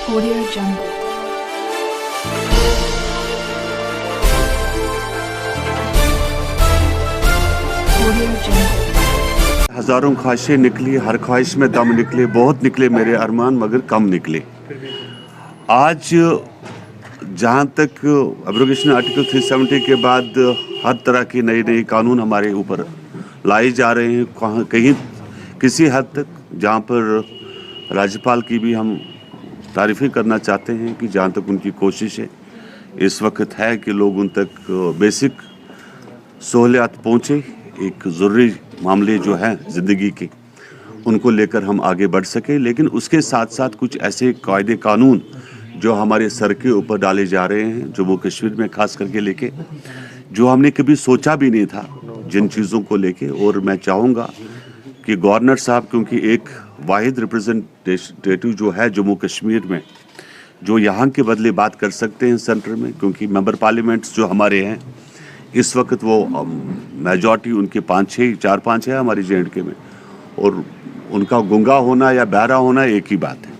Audio Jungle. Audio Jungle. हजारों ख्वाहिशें निकली, हर ख्वाहिश में दम निकले, बहुत निकले मेरे अरमान मगर कम निकले। आज जहाँ तक एब्रोगेशन आर्टिकल 370 के बाद हर तरह की नई नई कानून हमारे ऊपर लाए जा रहे हैं, कहीं किसी हद तक जहाँ पर राज्यपाल की भी हम तारीफ़ें करना चाहते हैं कि जहाँ तक उनकी कोशिश है इस वक्त है कि लोग उन तक बेसिक सहूलियात पहुँचे। एक ज़रूरी मामले जो हैं ज़िंदगी के उनको लेकर हम आगे बढ़ सके, लेकिन उसके साथ साथ कुछ ऐसे कायदे कानून जो हमारे सर के ऊपर डाले जा रहे हैं जम्मू कश्मीर में खास करके लेके, जो हमने कभी सोचा भी नहीं था जिन चीज़ों को लेके। और मैं चाहूँगा कि गवर्नर साहब, क्योंकि एक वाहिद रिप्रेजेंटेटिव जो है जम्मू कश्मीर में, जो यहाँ के बदले बात कर सकते हैं सेंटर में, क्योंकि मेंबर पार्लियामेंट्स जो हमारे हैं इस वक्त वो मेजॉरिटी उनके 4-5 है हमारी JNK में, और उनका गूंगा होना या बहरा होना एक ही बात है।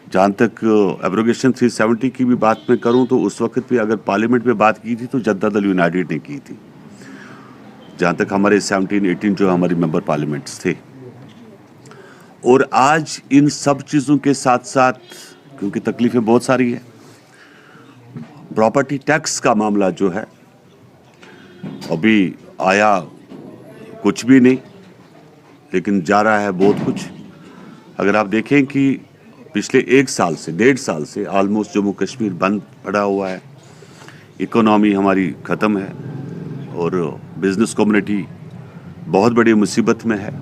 जहाँ तक एब्रोगेशन 370 की भी बात मैं करूँ तो उस वक्त भी अगर पार्लियामेंट में बात की थी तो जनता दल यूनाइटेड ने की थी, जहाँ तक हमारे 17-18 जो हमारे मेंबर पार्लियामेंट्स थे। और आज इन सब चीज़ों के साथ साथ, क्योंकि तकलीफ़ें बहुत सारी है, प्रॉपर्टी टैक्स का मामला जो है अभी आया कुछ भी नहीं, लेकिन जा रहा है बहुत कुछ। अगर आप देखें कि पिछले 1.5 साल से ऑलमोस्ट जम्मू कश्मीर बंद पड़ा हुआ है, इकोनॉमी हमारी ख़त्म है और बिज़नेस कम्युनिटी बहुत बड़ी मुसीबत में है,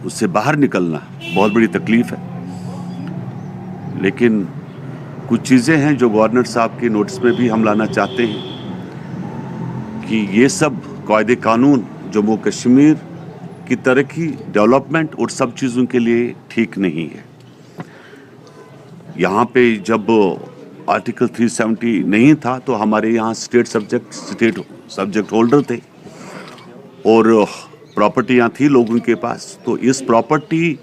उससे बाहर निकलना बहुत बड़ी तकलीफ़ है। लेकिन कुछ चीज़ें हैं जो गवर्नर साहब के नोटिस में भी हम लाना चाहते हैं कि ये सब कायदे कानून जम्मू कश्मीर की तरक्की, डेवलपमेंट और सब चीज़ों के लिए ठीक नहीं है। यहाँ पे जब आर्टिकल 370 नहीं था तो हमारे यहाँ स्टेट सब्जेक्ट होल्डर थे और प्रॉपर्टियाँ थी लोगों के पास, तो इस प्रॉपर्टी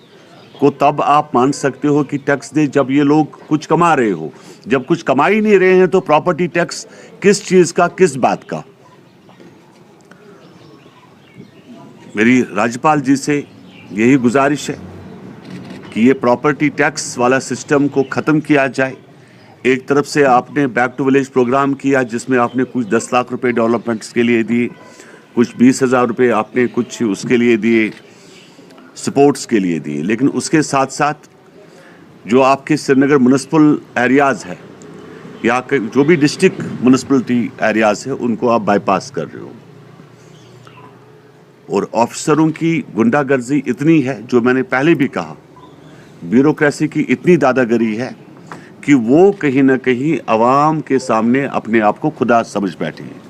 को तब आप मान सकते हो कि टैक्स दे जब ये लोग कुछ कमा रहे हो। जब कुछ कमा ही नहीं रहे हैं तो प्रॉपर्टी टैक्स किस चीज़ का, किस बात का। मेरी राज्यपाल जी से यही गुजारिश है कि ये प्रॉपर्टी टैक्स वाला सिस्टम को ख़त्म किया जाए। एक तरफ से आपने बैक टू विलेज प्रोग्राम किया जिसमें आपने कुछ 10 लाख रुपए डेवलपमेंट्स के लिए दिए, कुछ 20,000 रुपये आपने कुछ उसके लिए दिए, सपोर्ट्स के लिए दिए, लेकिन उसके साथ साथ जो आपके श्रीनगर म्यूनिसिपल एरियाज़ है या जो भी डिस्ट्रिक्ट म्यूनिसिपलिटी एरियाज़ है उनको आप बाईपास कर रहे हो। और ऑफिसरों की गुंडागर्दी इतनी है, जो मैंने पहले भी कहा, ब्यूरोक्रेसी की इतनी दादागिरी है कि वो कहीं ना कहीं आवाम के सामने अपने आप को खुदा समझ बैठे हैं।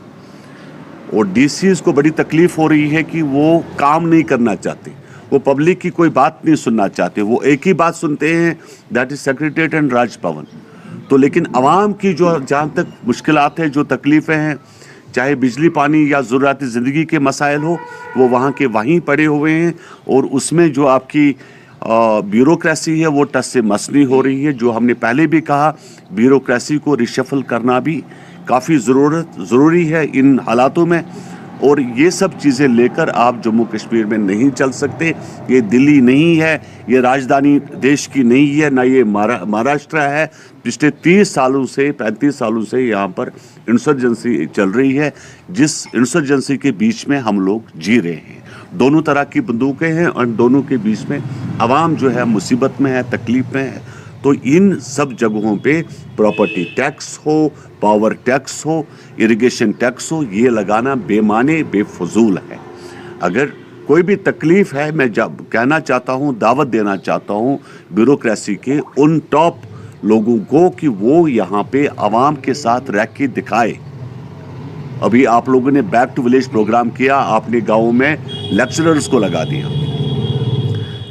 और DCs को बड़ी तकलीफ़ हो रही है कि वो काम नहीं करना चाहते, वो पब्लिक की कोई बात नहीं सुनना चाहते, वो एक ही बात सुनते हैं, that is secretariat and Raj Bhavan. तो लेकिन आवाम की जो जहाँ तक मुश्किलात है, जो तकलीफ़ें हैं, चाहे बिजली पानी या ज़रूरती ज़िंदगी के मसाइल हो, वो वहाँ के वहीं पड़े हुए हैं। और उसमें जो आपकी ब्यूरोक्रेसी है वो टस से मस नहीं हो रही है। जो हमने पहले भी कहा, ब्यूरोक्रेसी को रिशफल करना भी काफ़ी ज़रूरी है इन हालातों में। और ये सब चीज़ें लेकर आप जम्मू कश्मीर में नहीं चल सकते। ये दिल्ली नहीं है, ये राजधानी देश की नहीं है, ना ये महाराष्ट्र है। पिछले 30 सालों से 35 सालों से यहाँ पर इंसर्जेंसी चल रही है, जिस इंसर्जेंसी के बीच में हम लोग जी रहे हैं। दोनों तरह की बंदूकें हैं और दोनों के बीच में आवाम जो है मुसीबत में है, तकलीफ़ में है। तो इन सब जगहों पे प्रॉपर्टी टैक्स हो, पावर टैक्स हो, इरिगेशन टैक्स हो, ये लगाना बेमाने बेफजूल है। अगर कोई भी तकलीफ़ है, मैं जब कहना चाहता हूँ, दावत देना चाहता हूँ ब्यूरोक्रेसी के उन टॉप लोगों को कि वो यहाँ पे आवाम के साथ रह के दिखाए। अभी आप लोगों ने बैक टू विलेज प्रोग्राम किया, आपने गाँव में लेक्चरर्स को लगा दिया,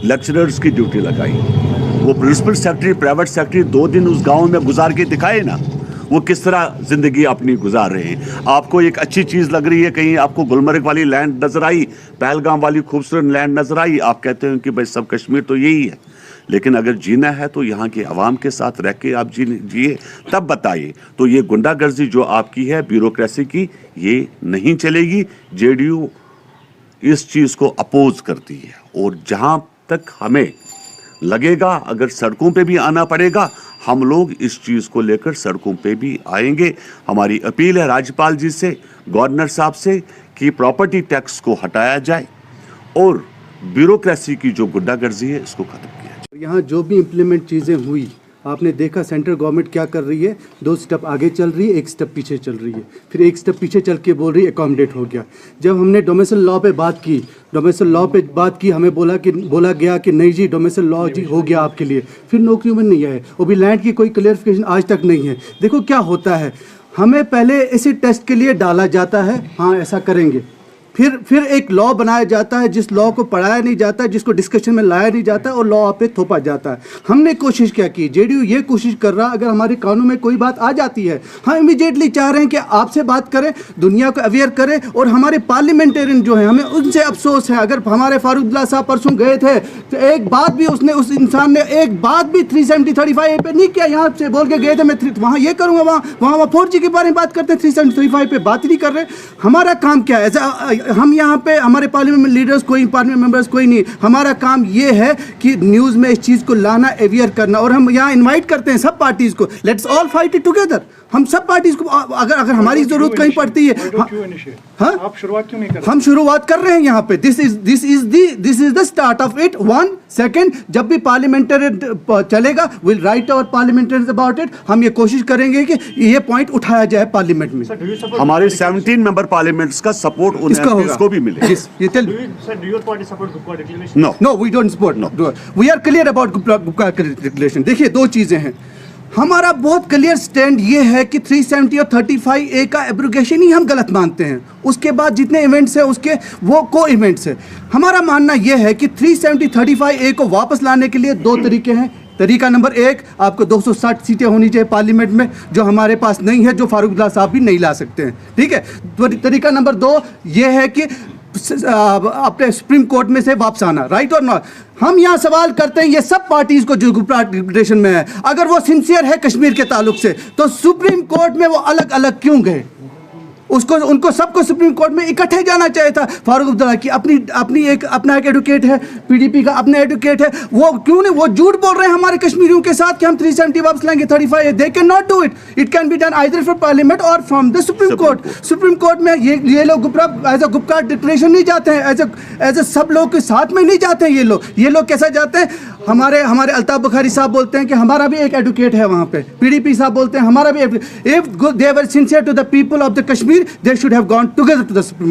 लेक्चरर्स की ड्यूटी लगाई। वो प्रिंसिपल सेक्रेटरी, प्राइवेट सेक्रेटरी 2 दिन उस गांव में गुजार के दिखाए ना, वो किस तरह ज़िंदगी अपनी गुजार रहे हैं। आपको एक अच्छी चीज़ लग रही है, कहीं आपको गुलमर्ग वाली लैंड नज़र आई, पहलगाम वाली खूबसूरत लैंड नज़र आई, आप कहते हैं कि भाई सब कश्मीर तो यही है। लेकिन अगर जीना है तो यहाँ के अवाम के साथ रह के आप जिए, तब बताइए। तो ये गुंडागर्दी जो आपकी है ब्यूरोक्रेसी की, ये नहीं चलेगी। जेडीयू इस चीज़ को अपोज करती है, और जहाँ तक हमें लगेगा अगर सड़कों पे भी आना पड़ेगा, हम लोग इस चीज़ को लेकर सड़कों पे भी आएंगे। हमारी अपील है राज्यपाल जी से, गवर्नर साहब से, कि प्रॉपर्टी टैक्स को हटाया जाए और ब्यूरोक्रेसी की जो गुंडागर्दी है इसको खत्म किया जाए। यहाँ जो भी इम्प्लीमेंट चीज़ें हुई, आपने देखा सेंट्रल गवर्नमेंट क्या कर रही है, 2 स्टेप आगे चल रही है, 1 स्टेप पीछे चल रही है, फिर 1 स्टेप पीछे चल के बोल रही है अकोमोडेट हो गया। जब हमने डोमेस्टिक लॉ पे बात की, हमें बोला गया कि नहीं जी डोमेस्टिक लॉ जी हो गया आपके लिए, फिर नौकरियों में नहीं आए, वो भी लैंड की कोई क्लियरिफिकेशन आज तक नहीं है। देखो क्या होता है, हमें पहले इसी टेस्ट के लिए डाला जाता है, हाँ ऐसा करेंगे, फिर एक लॉ बनाया जाता है, जिस लॉ को पढ़ाया नहीं जाता है, जिसको डिस्कशन में लाया नहीं जाता है, और लॉ आप पे थोपा जाता है। हमने कोशिश क्या की, जेडीयू ये कोशिश कर रहा, अगर हमारे कानून में कोई बात आ जाती है, हम इमीडिएटली चाह रहे हैं कि आपसे बात करें, दुनिया को अवेयर करें, और हमारे पार्लियामेंटेरियन जो हैं, हमें उनसे अफसोस है। अगर हमारे फारूक साहब परसों गए थे तो एक बात भी उस इंसान ने एक बात भी 370-35 पे नहीं किया। यहाँ से बोल के गए थे मैं वहाँ ये करूँगा, वहाँ 4G के बारे में बात करते हैं, 370-35 पे बात ही नहीं कर रहे। हमारा काम क्या है, हम यहाँ पे हमारे पार्लियामेंट लीडर्स कोई, पार्लियामेंट मेंबर्स कोई नहीं, हमारा काम ये है कि न्यूज़ में इस चीज़ को लाना, अवेयर करना, और हम यहाँ इनवाइट करते हैं सब पार्टीज़ को, let's all fight it together. हम सब पार्टीज़ को अगर हमारी ज़रूरत कहीं पड़ती है, हाँ आप शुरुआत क्यों नहीं कर रहे? हम शुरुआत कर रहे हैं यहाँ पे। This is the start of it. 1 second, जब भी पार्लियामेंटेरियन चलेगा, will write our parliamentarians about it. हम ये कोशिश करेंगे कि ये पॉइंट उठाया जाए पार्लियामेंट में। हमारे 17 मेंबर पार्लियामेंट्स का सपोर्ट उन MPs को भी मिले। No, we don't support. No. We are clear about Gupta regulation. देखिए 2 चीज़ें हैं। हमारा बहुत क्लियर स्टैंड ये है कि 370 और 35A का एब्रोगेशन ही हम गलत मानते हैं। उसके बाद जितने इवेंट्स हैं उसके वो को इवेंट्स हैं। हमारा मानना ये है कि 370-35A को वापस लाने के लिए 2 तरीके हैं। तरीका नंबर 1, आपको 260 सीटें होनी चाहिए पार्लियामेंट में, जो हमारे पास नहीं है, जो फारूक साहब भी नहीं ला सकते हैं, ठीक है। तरीका नंबर 2 ये है कि अपने सुप्रीम कोर्ट में से वापस आना, राइट और नॉट। हम यहाँ सवाल करते हैं ये सब पार्टीज को जो गुप्ता डिक्लेरेशन में है, अगर वो सिंसियर है कश्मीर के ताल्लुक से, तो सुप्रीम कोर्ट में वो अलग अलग क्यों गए? उनको सबको सुप्रीम कोर्ट में इकट्ठे जाना चाहिए था। फारूक अब्दुल्ला की अपना एक एडवोकेट है, पीडीपी का अपना एडवोकेट है, वो क्यों नहीं, वो झूठ बोल रहे हैं हमारे कश्मीरियों के साथ कि हम 370 वापस लाएंगे 35। They can not do it. It can be done either from parliament और from the supreme court. Supreme court में ये लोग एज अ गुप्ता डिक्लेरेशन नहीं जाते हैं, एज ए सब लोग के साथ में नहीं जाते हैं ये लोग कैसा जाते हैं? हमारे अल्ताफ बुखारी साहब बोलते हैं कि हमारा भी एक एडवोकेट है वहाँ पे, पीडीपी साहब बोलते हैं हमारा भी। If they were sincere to the people of the Kashmir, they should have gone together to the Supreme